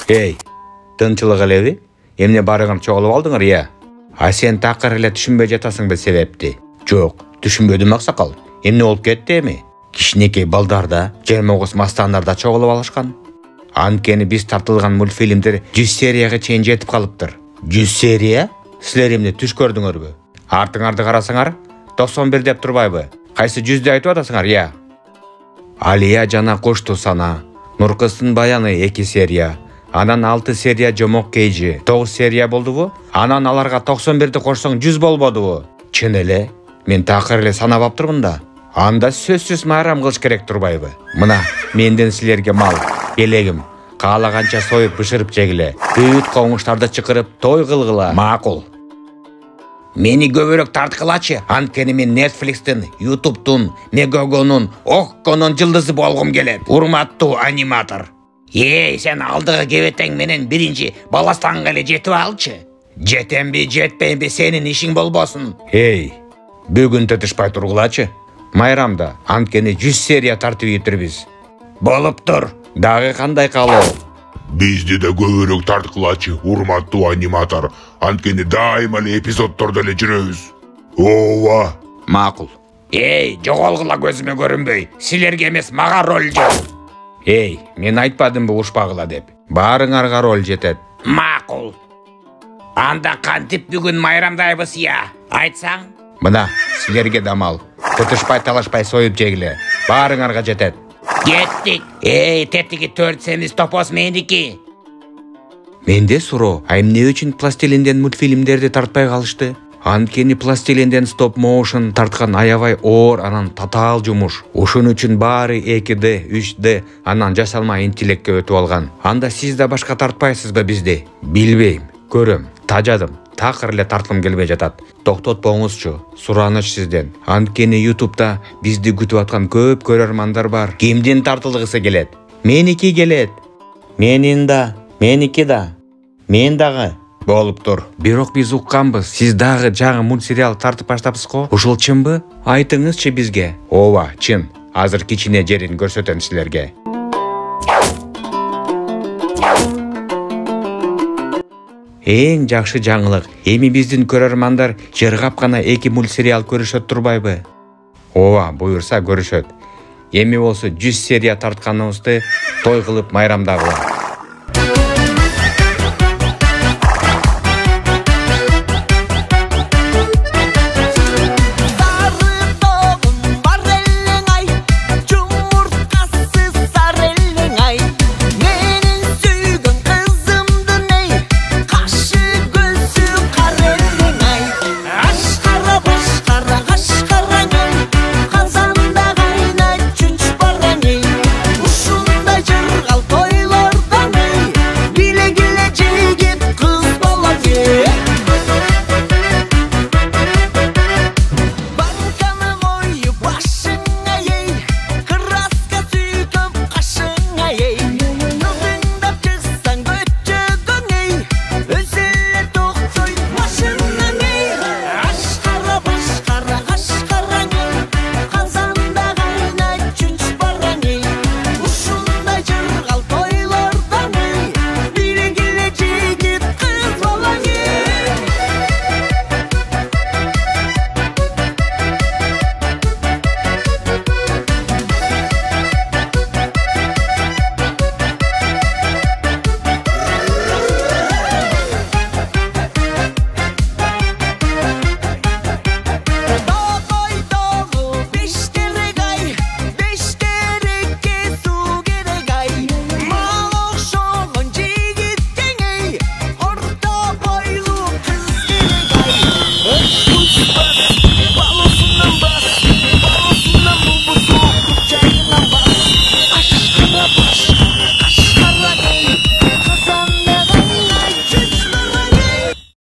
Эй, тынчылык элеби? Эмне барыгын чогулуп алдыңар, я? А сен такыр эле түшүнбөй жатасың себепти? Жок, түшүнбөдүм аксакал. Эмне болуп кетти эми? Кичинекей балдарда, 29 мастандарда чогулуп алышкан. Анткени биз тартылган мультфильмдер 100 серияга чейин жетип калыптыр. 100 серия? Силер эмне түш көрдүңөрбү? Артыңарды карасаңар, 91 деп турбайбы? Кайсы 100 айтып атасыңар, я? Алия жана Кошту сана, Нуркыздын баяны 2 серия, анан 6 серия жомок кейжи, 9 серия болдубу? Анан аларга 91ди кошсоң 100 болбодубу? Чын эле, мен такыр эле санап аптырмын да. Анда сөзсүз майрам кылыш керек турбайбы? Мына, менден силерге мал, белегим, каалаганча союп бышырып жегиле, бүйүт коңуштарды чыкырып той кылгыла. Макул. Мени көбүрөөк тарткылачы, анткени мен Netflix'тен, YouTube'тун, Мегагонун, Окконун жылдызы болгум келет. Урматтуу аниматор. Сен алдыгы кебетең менен биринчи баластанга эле жетип алчы. Жетемби, жетпейби сенин ишиң болбосун. Бүгүн тетишпай тургулачы. Майрамда, анткени 100 серия тартып ийиптирбиз. Болуптур. Дагы кандай каалоо? Бизди да көбүрөөк тарткылачы, урматтуу аниматор. Анткени дайыма эле эпизоддордо эле жүрөбүз. Ооба. Макул. Жоголгула көзүмө көрүнбөй. Силерге эмес, мага роль жок. Мен айтпадымбы ушпагыла деп. Баарыңарга роль жетет. Макул. Анда кантип бүгүн майрамдайбыз, я? Айтсаң? Мына, силерге да мал. Тытышпай талашпай союп жегиле. Баарыңарга жетет. Кеттик. Тетиги 4 семиз топоз меники. Менде суроо, эмне үчүн пластилинден мультфильмдерди тартпай калышты? Анткени пластилинден стоп моушн тарткан аябай оор, анан татаал жумуш. Ушун үчүн баары 2D, 3D, анан жасалма интеллектке өтүп алган. Анда сиз да башка тартпайсызбы бизди? Билбейм, көрөм, тажадым. Такыр эле тарткым келбей жатат. Токтотпоңузчу, сураныч сизден. Анткени YouTube'да бизди күтүп аткан көп көрөрмандар бар. Кимдин тартылгысы келет? Меники келет. Менин да, меники да. Мен дагы. Болуптур. Бирок биз укканбыз. Сиз дагы жаңы мультсериал тартып баштапсыз го? Ушул чынбы? Айтыңызчы бизге. Ооба, чын. Азыр кичине жерин көрсөтөм силерге. Эң жакшы жаңылык. Эми биздин көрөрмандар жыргап гана 2 мультсериал көрүшөт турбайбы? Ооба, буюрса көрүшөт. Эми болсо 100 серия тартканыбызды той кылып майрамдагыла.